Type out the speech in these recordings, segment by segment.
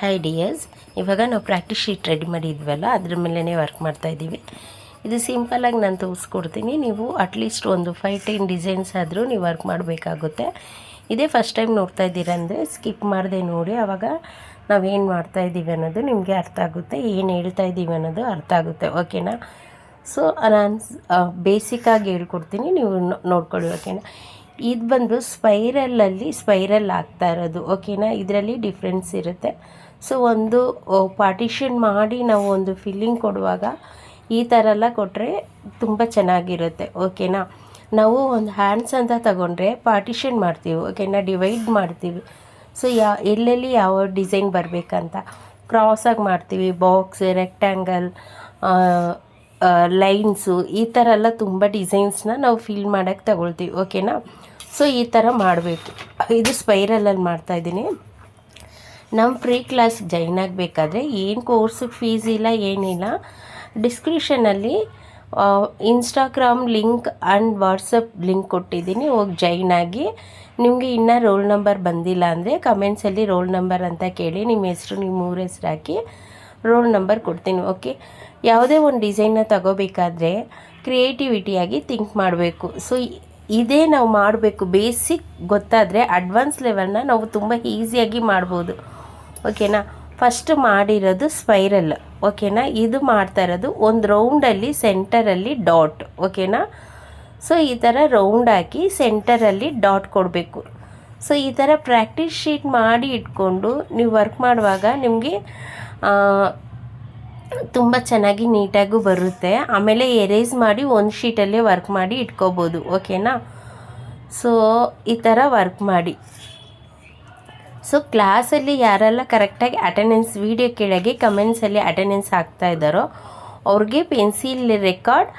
Hi dears, ಇವಾಗ ನಾವು practice sheet ready ಮಾಡಿದ್ವಲ್ಲ ಅದ್ರ ಮೇಲೇ ವರ್ಕ್ ಮಾಡ್ತಾಯಿದ್ದೀವಿ. ಇದು ಸಿಂಪಲಾಗಿ ನಾನು ತೋರಿಸ್ಕೊಡ್ತೀನಿ. ನೀವು ಅಟ್ಲೀಸ್ಟ್ ಒಂದು 5-10 ಡಿಸೈನ್ಸ್ ಆದರೂ ನೀವು ವರ್ಕ್ ಮಾಡಬೇಕಾಗುತ್ತೆ. ಇದೇ ಫಸ್ಟ್ ಟೈಮ್ ನೋಡ್ತಾ ಇದ್ದೀರಾ ಅಂದರೆ ಸ್ಕಿಪ್ ಮಾಡದೆ ನೋಡಿ. ಆವಾಗ ನಾವೇನು ಮಾಡ್ತಾಯಿದ್ದೀವಿ ಅನ್ನೋದು ನಿಮಗೆ ಅರ್ಥ ಆಗುತ್ತೆ, ಏನು ಹೇಳ್ತಾ ಇದ್ದೀವಿ ಅನ್ನೋದು ಅರ್ಥ ಆಗುತ್ತೆ. ಓಕೆನಾ? ಸೊ ನಾನು ಬೇಸಿಕ್ಕಾಗಿ ಹೇಳ್ಕೊಡ್ತೀನಿ, ನೀವು ನೋಡ್ಕೊಳ್ಳಿ. ಓಕೆನಾ? ಇದು ಬಂದು ಸ್ಪೈರಲ್ ಆಗ್ತಾ ಇರೋದು. ಓಕೆನಾ? ಇದರಲ್ಲಿ ಡಿಫ್ರೆನ್ಸ್ ಇರುತ್ತೆ. ಸೊ ಒಂದು ಪಾರ್ಟಿಷನ್ ಮಾಡಿ ನಾವು ಒಂದು ಫಿಲ್ಲಿಂಗ್ ಕೊಡುವಾಗ ಈ ಥರ ಎಲ್ಲ ಕೊಟ್ಟರೆ ತುಂಬ ಚೆನ್ನಾಗಿರುತ್ತೆ. ಓಕೆನಾ? ನಾವು ಒಂದು ಹ್ಯಾಂಡ್ಸ್ ಅಂತ ತಗೊಂಡ್ರೆ ಪಾರ್ಟಿಷನ್ ಮಾಡ್ತೀವಿ. ಓಕೆನಾ? ಡಿವೈಡ್ ಮಾಡ್ತೀವಿ. ಸೊ ಎಲ್ಲೆಲ್ಲಿ ಯಾವ ಡಿಸೈನ್ ಬರಬೇಕಂತ ಕ್ರಾಸಾಗಿ ಮಾಡ್ತೀವಿ. ಬಾಕ್ಸ್, ರೆಕ್ಟ್ಯಾಂಗಲ್, ಲೈನ್ಸು, ಈ ಥರ ಎಲ್ಲ ತುಂಬ ಡಿಸೈನ್ಸ್ನ ನಾವು ಫಿಲ್ ಮಾಡೋಕ್ಕೆ ತಗೊಳ್ತೀವಿ. ಓಕೆನಾ? ಸೊ ಈ ಥರ ಮಾಡಬೇಕು. ಇದು ಸ್ಪೈರಲಲ್ಲಿ ಮಾಡ್ತಾಯಿದ್ದೀನಿ. ನಮ್ಮ ಫ್ರೀ ಕ್ಲಾಸ್ ಜಾಯ್ನ್ ಆಗಬೇಕಾದ್ರೆ ಏನು ಕೋರ್ಸಿಗೆ ಫೀಸ್ ಇಲ್ಲ, ಏನಿಲ್ಲ. ಡಿಸ್ಕ್ರಿಪ್ಷನಲ್ಲಿ Instagram link and WhatsApp link ಕೊಟ್ಟಿದ್ದೀನಿ, ಹೋಗಿ ಜಾಯ್ನ್ ಆಗಿ. ನಿಮಗೆ ಇನ್ನೂ ರೋಲ್ ನಂಬರ್ ಬಂದಿಲ್ಲ ಅಂದರೆ ಕಮೆಂಟ್ಸಲ್ಲಿ ರೋಲ್ ನಂಬರ್ ಅಂತ ಕೇಳಿ, ನಿಮ್ಮ ಹೆಸರು, ನಿಮ್ಮ ಊರ ಹೆಸ್ರು ಹಾಕಿ ರೋಲ್ ನಂಬರ್ ಕೊಡ್ತೀನಿ. ಓಕೆ? ಯಾವುದೇ ಒಂದು ಡಿಸೈನ್ನ ತಗೋಬೇಕಾದ್ರೆ ಕ್ರಿಯೇಟಿವಿಟಿಯಾಗಿ ಥಿಂಕ್ ಮಾಡಬೇಕು. ಸೊ ಇದೇ ನಾವು ಮಾಡಬೇಕು. ಬೇಸಿಕ್ ಗೊತ್ತಾದರೆ ಅಡ್ವಾನ್ಸ್ ಲೆವೆಲ್ನ ನಾವು ತುಂಬ ಈಸಿಯಾಗಿ ಮಾಡ್ಬೋದು. ಓಕೆನಾ? ಫಸ್ಟ್ ಮಾಡಿರೋದು ಸ್ಪೈರಲ್. ಓಕೆನಾ? ಇದು ಮಾಡ್ತಾ ಇರೋದು ಒಂದು ರೌಂಡಲ್ಲಿ ಸೆಂಟರಲ್ಲಿ ಡಾಟ್. ಓಕೆನಾ? ಸೊ ಈ ಥರ ರೌಂಡ್ ಹಾಕಿ ಸೆಂಟರಲ್ಲಿ ಡಾಟ್ ಕೊಡಬೇಕು. ಸೊ ಈ ಥರ ಪ್ರಾಕ್ಟೀಸ್ ಶೀಟ್ ಮಾಡಿ ಇಟ್ಕೊಂಡು ನೀವು ವರ್ಕ್ ಮಾಡುವಾಗ ನಿಮಗೆ ತುಂಬ ಚೆನ್ನಾಗಿ ನೀಟಾಗೂ ಬರುತ್ತೆ. ಆಮೇಲೆ ಎರೇಸ್ ಮಾಡಿ ಒಂದು ಶೀಟಲ್ಲೇ ವರ್ಕ್ ಮಾಡಿ ಇಟ್ಕೋಬೋದು. ಓಕೆನಾ? ಸೊ ಈ ಥರ ವರ್ಕ್ ಮಾಡಿ. ಸೊ ಕ್ಲಾಸಲ್ಲಿ ಯಾರೆಲ್ಲ ಕರೆಕ್ಟಾಗಿ ಅಟೆಂಡೆನ್ಸ್, ವೀಡಿಯೋ ಕೆಳಗೆ ಕಮೆಂಟ್ಸಲ್ಲಿ ಅಟೆಂಡೆನ್ಸ್ ಹಾಕ್ತಾ ಇದ್ದಾರೋ ಅವ್ರಿಗೆ ಪೆನ್ಸಿಲ್ ರೆಕಾರ್ಡ್,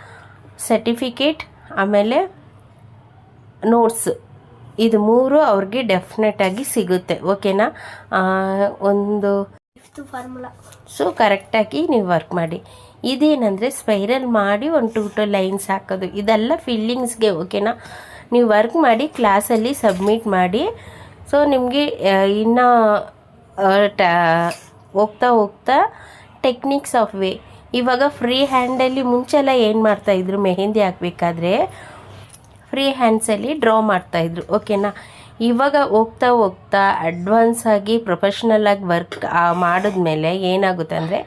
ಸರ್ಟಿಫಿಕೇಟ್, ಆಮೇಲೆ ನೋಟ್ಸ್, ಇದು 3 ಅವ್ರಿಗೆ ಡೆಫಿನೆಟಾಗಿ ಸಿಗುತ್ತೆ. ಓಕೆನಾ? ಒಂದು ಫಾರ್ಮುಲಾ. ಸೊ ಕರೆಕ್ಟಾಗಿ ನೀವು ವರ್ಕ್ ಮಾಡಿ. ಇದೇನೆಂದರೆ ಸ್ಪೈರಲ್ ಮಾಡಿ ಒಂದು 2 ಲೈನ್ಸ್ ಹಾಕೋದು, ಇದೆಲ್ಲ ಫಿಲ್ಲಿಂಗ್ಸ್ಗೆ. ಓಕೆನಾ? ನೀವು ವರ್ಕ್ ಮಾಡಿ ಕ್ಲಾಸಲ್ಲಿ ಸಬ್ಮಿಟ್ ಮಾಡಿ. ಸೊ ನಿಮಗೆ ಇನ್ನು ಹೋಗ್ತಾ ಟೆಕ್ನಿಕ್ಸ್ ಆಫ್ ವೇ. ಇವಾಗ ಫ್ರೀ ಹ್ಯಾಂಡಲ್ಲಿ ಮುಂಚೆಲ್ಲ ಏನು ಮಾಡ್ತಾಯಿದ್ರು, ಮೆಹಂದಿ ಹಾಕಬೇಕಾದ್ರೆ ಫ್ರೀ ಹ್ಯಾಂಡ್ಸಲ್ಲಿ ಡ್ರಾ ಮಾಡ್ತಾಯಿದ್ರು. ಓಕೆನಾ? ಇವಾಗ ಹೋಗ್ತಾ ಅಡ್ವಾನ್ಸ್ ಆಗಿ ಪ್ರೊಫೆಷ್ನಲಾಗಿ ವರ್ಕ್ ಮಾಡಿದ್ಮೇಲೆ ಏನಾಗುತ್ತೆ ಅಂದರೆ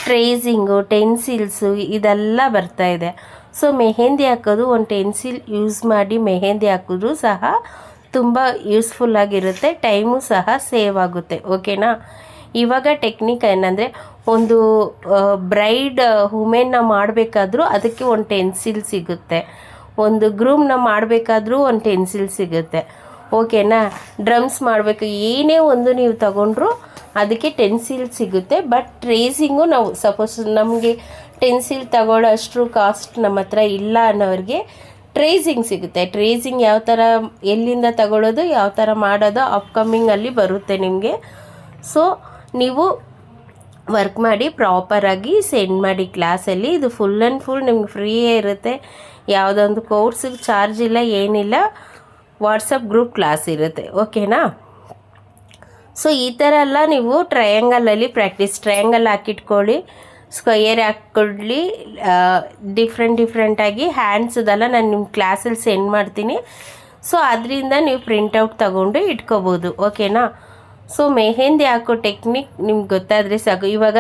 ಟ್ರೇಸಿಂಗು, ಟೆನ್ಸಿಲ್ಸು ಇದೆಲ್ಲ ಬರ್ತಾಯಿದೆ. ಸೊ ಮೆಹಂದಿ ಹಾಕೋದು ಒಂದು ಟೆನ್ಸಿಲ್ ಯೂಸ್ ಮಾಡಿ ಮೆಹಂದಿ ಹಾಕಿದ್ರೂ ಸಹ ತುಂಬ ಯೂಸ್ಫುಲ್ಲಾಗಿರುತ್ತೆ, ಟೈಮು ಸಹ ಸೇವ್ ಆಗುತ್ತೆ. ಓಕೆನಾ? ಇವಾಗ ಟೆಕ್ನಿಕ್ ಏನಂದರೆ ಒಂದು ಬ್ರೈಡ್ ವುಮೆನ್ನ ಮಾಡಬೇಕಾದ್ರೂ ಅದಕ್ಕೆ ಒಂದು ಟೆನ್ಸಿಲ್ ಸಿಗುತ್ತೆ, ಒಂದು ಗ್ರೂಮ್ನ ಮಾಡಬೇಕಾದ್ರೂ ಒಂದು ಟೆನ್ಸಿಲ್ ಸಿಗುತ್ತೆ. ಓಕೆನಾ? ಡ್ರಮ್ಸ್ ಮಾಡಬೇಕು, ಏನೇ ಒಂದು ನೀವು ತಗೊಂಡ್ರು ಅದಕ್ಕೆ ಟೆನ್ಸಿಲ್ ಸಿಗುತ್ತೆ. ಬಟ್ ಟ್ರೇಸಿಂಗು ನಾವು ಸಪೋಸ್ ನಮಗೆ ಟೆನ್ಸಿಲ್ ತಗೊಳ್ಳೋ ಅಷ್ಟು ಕಾಸ್ಟ್ ನಮ್ಮ ಹತ್ರ ಇಲ್ಲ ಅನ್ನೋರಿಗೆ ಟ್ರೇಸಿಂಗ್ ಸಿಗುತ್ತೆ. ಟ್ರೇಸಿಂಗ್ ಯಾವ ಥರ, ಎಲ್ಲಿಂದ ತಗೊಳ್ಳೋದು, ಯಾವ ಥರ ಮಾಡೋದು ಅಪ್ಕಮಿಂಗಲ್ಲಿ ಬರುತ್ತೆ ನಿಮಗೆ. ಸೊ ನೀವು ವರ್ಕ್ ಮಾಡಿ ಪ್ರಾಪರಾಗಿ ಸೆಂಡ್ ಮಾಡಿ ಕ್ಲಾಸಲ್ಲಿ. ಇದು ಫುಲ್ ಆ್ಯಂಡ್ ಫುಲ್ ನಿಮ್ಗೆ ಫ್ರೀಯೇ ಇರುತ್ತೆ. ಯಾವುದೊಂದು ಕೋರ್ಸಿಗೆ ಚಾರ್ಜ್ ಇಲ್ಲ, ಏನಿಲ್ಲ. ವಾಟ್ಸಪ್ ಗ್ರೂಪ್ ಕ್ಲಾಸ್ ಇರುತ್ತೆ. ಓಕೆನಾ? ಸೊ ಈ ಥರ ಎಲ್ಲ ನೀವು ಟ್ರಯಾಂಗಲಲ್ಲಿ ಟ್ರಯಾಂಗಲ್ ಹಾಕಿಟ್ಕೊಳ್ಳಿ, ಸ್ಕ್ವಯರ್ ಹಾಕ್ಕೊಳ್ಳಿ. ಡಿಫ್ರೆಂಟಾಗಿ ಹ್ಯಾಂಡ್ಸ್ದೆಲ್ಲ ನಾನು ನಿಮ್ಮ ಕ್ಲಾಸಲ್ಲಿ ಸೆಂಡ್ ಮಾಡ್ತೀನಿ. ಸೊ ಅದರಿಂದ ನೀವು ಪ್ರಿಂಟೌಟ್ ತಗೊಂಡು ಇಟ್ಕೋಬೋದು. ಓಕೆನಾ? ಸೊ ಮೆಹಂದಿ ಹಾಕೋ ಟೆಕ್ನಿಕ್ ನಿಮ್ಗೆ ಗೊತ್ತಾದರೆ ಸಾಕು. ಇವಾಗ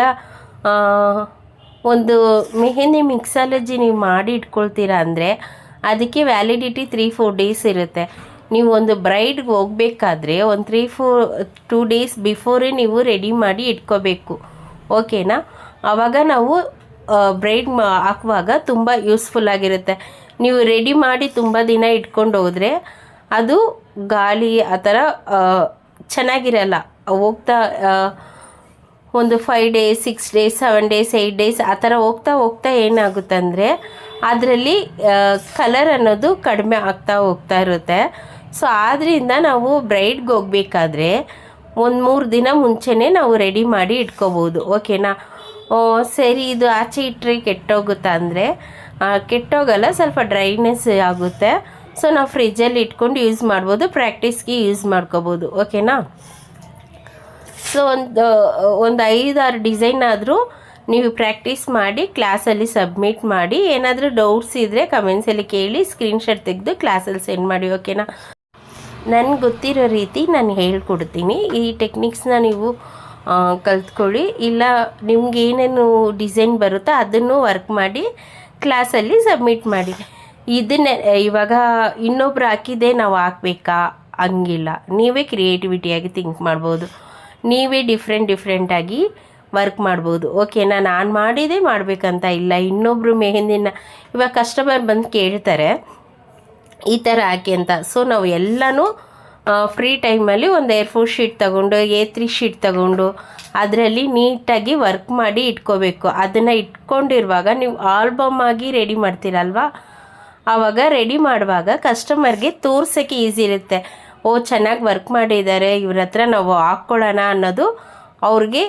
ಒಂದು ಮೆಹಂದಿ ಮಿಕ್ಸಾಲಜಿ ನೀವು ಮಾಡಿ ಇಟ್ಕೊಳ್ತೀರಾ ಅಂದರೆ ಅದಕ್ಕೆ ವ್ಯಾಲಿಡಿಟಿ 3-4 ಡೇಸ್ ಇರುತ್ತೆ. ನೀವು ಒಂದು ಬ್ರೈಡ್ಗೆ ಹೋಗಬೇಕಾದ್ರೆ ಒಂದು 2 ಡೇಸ್ ಬಿಫೋರೇ ನೀವು ರೆಡಿ ಮಾಡಿ ಇಟ್ಕೋಬೇಕು. ಓಕೆನಾ? ಆವಾಗ ನಾವು ಬ್ರೈಡ್ ಹಾಕುವಾಗ ತುಂಬ ಯೂಸ್ಫುಲ್ಲಾಗಿರುತ್ತೆ. ನೀವು ರೆಡಿ ಮಾಡಿ ತುಂಬ ದಿನ ಇಟ್ಕೊಂಡು ಹೋದರೆ ಅದು ಗಾಳಿ ಆ ಥರ ಚೆನ್ನಾಗಿರಲ್ಲ. ಹೋಗ್ತಾ ಒಂದು 5 ಡೇಸ್, 6 ಡೇಸ್, 7 ಡೇಸ್, 8 ಡೇಸ್ ಆ ಥರ ಹೋಗ್ತಾ ಏನಾಗುತ್ತೆ ಅಂದರೆ ಅದರಲ್ಲಿ ಕಲರ್ ಅನ್ನೋದು ಕಡಿಮೆ ಹೋಗ್ತಾ ಇರುತ್ತೆ. ಸೊ ಆದ್ದರಿಂದ ನಾವು ಬ್ರೈಡ್ಗೆ ಹೋಗ್ಬೇಕಾದ್ರೆ ಒಂದು 3 ದಿನ ಮುಂಚೆನೇ ನಾವು ರೆಡಿ ಮಾಡಿ ಇಟ್ಕೋಬೋದು. ಓಕೆನಾ? ಸರಿ, ಇದು ಆಚೆ ಇಟ್ಟರೆ ಕೆಟ್ಟೋಗುತ್ತಾ ಅಂದರೆ ಕೆಟ್ಟೋಗಲ್ಲ, ಸ್ವಲ್ಪ ಡ್ರೈನೆಸ್ ಆಗುತ್ತೆ. ಸೊ ನಾವು ಫ್ರಿಜ್ಜಲ್ಲಿ ಇಟ್ಕೊಂಡು ಯೂಸ್ ಮಾಡ್ಬೋದು, ಪ್ರಾಕ್ಟೀಸ್ಗೆ ಯೂಸ್ ಮಾಡ್ಕೋಬೋದು. ಓಕೆನಾ? ಸೊ ಒಂದು 5-6 ಡಿಸೈನ್ ಆದರೂ ನೀವು ಪ್ರಾಕ್ಟೀಸ್ ಮಾಡಿ ಕ್ಲಾಸಲ್ಲಿ ಸಬ್ಮಿಟ್ ಮಾಡಿ. ಏನಾದರೂ ಡೌಟ್ಸ್ ಇದ್ದರೆ ಕಮೆಂಟ್ಸಲ್ಲಿ ಕೇಳಿ, ಸ್ಕ್ರೀನ್ಶಾಟ್ ತೆಗೆದು ಕ್ಲಾಸಲ್ಲಿ ಸೆಂಡ್ ಮಾಡಿ. ಓಕೆನಾ? ನನಗೆ ಗೊತ್ತಿರೋ ರೀತಿ ನಾನು ಹೇಳ್ಕೊಡ್ತೀನಿ. ಈ ಟೆಕ್ನಿಕ್ಸ್ನ ನೀವು ಕಲ್ತ್ಕೊಳ್ಳಿ. ಇಲ್ಲ ನಿಮ್ಗೆ ಏನೇನು ಡಿಸೈನ್ ಬರುತ್ತೋ ಅದನ್ನು ವರ್ಕ್ ಮಾಡಿ ಕ್ಲಾಸಲ್ಲಿ ಸಬ್ಮಿಟ್ ಮಾಡಿ. ಇದನ್ನೇ ಇವಾಗ ಇನ್ನೊಬ್ರು ಹಾಕಿದ್ದೆ ನಾವು ಹಾಕ್ಬೇಕಾ ಹಂಗಿಲ್ಲ. ನೀವೇ ಕ್ರಿಯೇಟಿವಿಟಿಯಾಗಿ ಥಿಂಕ್ ಮಾಡ್ಬೋದು, ನೀವೇ ಡಿಫ್ರೆಂಟಾಗಿ ವರ್ಕ್ ಮಾಡ್ಬೋದು. ಓಕೆನಾ? ನಾನು ಮಾಡಿದೆ ಮಾಡಬೇಕಂತ ಇಲ್ಲ. ಇನ್ನೊಬ್ಬರು ಮೆಹಂದಿನ ಇವಾಗ ಕಸ್ಟಮರ್ ಬಂದು ಕೇಳ್ತಾರೆ ಈ ಥರ ಹಾಕಿ ಅಂತ. ಸೊ ನಾವು ಎಲ್ಲನೂ ಫ್ರೀ ಟೈಮಲ್ಲಿ ಒಂದು A4 ಶೀಟ್ ತಗೊಂಡು A3 ಶೀಟ್ ತಗೊಂಡು ಅದರಲ್ಲಿ ನೀಟಾಗಿ ವರ್ಕ್ ಮಾಡಿ ಇಟ್ಕೋಬೇಕು. ಅದನ್ನು ಇಟ್ಕೊಂಡಿರುವಾಗ ನೀವು ಆಲ್ಬಮ್ ಆಗಿ ರೆಡಿ ಮಾಡ್ತೀರಲ್ವ, ಆವಾಗ ರೆಡಿ ಮಾಡುವಾಗ ಕಸ್ಟಮರ್ಗೆ ತೋರ್ಸೋಕ್ಕೆ ಈಸಿ ಇರುತ್ತೆ. ಓ ಚೆನ್ನಾಗಿ ವರ್ಕ್ ಮಾಡಿದ್ದಾರೆ, ಇವ್ರ ಹತ್ರ ನಾವು ಹಾಕ್ಕೊಳ್ಳೋಣ ಅನ್ನೋದು ಅವ್ರಿಗೆ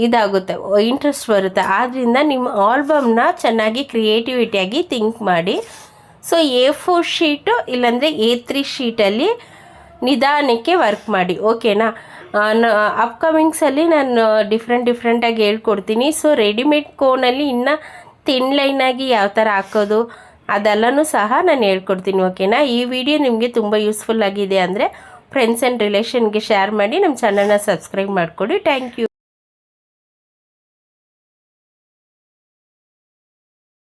ಇದಾಗುತ್ತೆ, ಇಂಟ್ರೆಸ್ಟ್ ಬರುತ್ತೆ. ಆದ್ದರಿಂದ ನಿಮ್ಮ ಆಲ್ಬಮ್ನ ಚೆನ್ನಾಗಿ ಕ್ರಿಯೇಟಿವಿಟಿಯಾಗಿ ಥಿಂಕ್ ಮಾಡಿ. ಸೊ A4 ಶೀಟು ಇಲ್ಲಾಂದರೆ A3 ಶೀಟಲ್ಲಿ ನಿಧಾನಕ್ಕೆ ವರ್ಕ್ ಮಾಡಿ. ಓಕೆನಾ? ಅಪ್ಕಮಿಂಗ್ಸಲ್ಲಿ ನಾನು ಡಿಫ್ರೆಂಟಾಗಿ ಹೇಳ್ಕೊಡ್ತೀನಿ. ಸೊ ರೆಡಿಮೇಡ್ ಕೋನಲ್ಲಿ ಇನ್ನೂ ಥಿನ್ ಲೈನಾಗಿ ಯಾವ ಥರ ಹಾಕೋದು ಅದೆಲ್ಲನೂ ಸಹ ನಾನು ಹೇಳ್ಕೊಡ್ತೀನಿ. ಓಕೆನಾ? ಈ ವಿಡಿಯೋ ನಿಮಗೆ ತುಂಬ ಯೂಸ್ಫುಲ್ ಆಗಿದೆ ಅಂದರೆ ಫ್ರೆಂಡ್ಸ್ ಆ್ಯಂಡ್ ರಿಲೇಷನ್ಗೆ ಶೇರ್ ಮಾಡಿ, ನಮ್ಮ ಚಾನಲ್ನ ಸಬ್ಸ್ಕ್ರೈಬ್ ಮಾಡಿಕೊಡಿ. Thank you.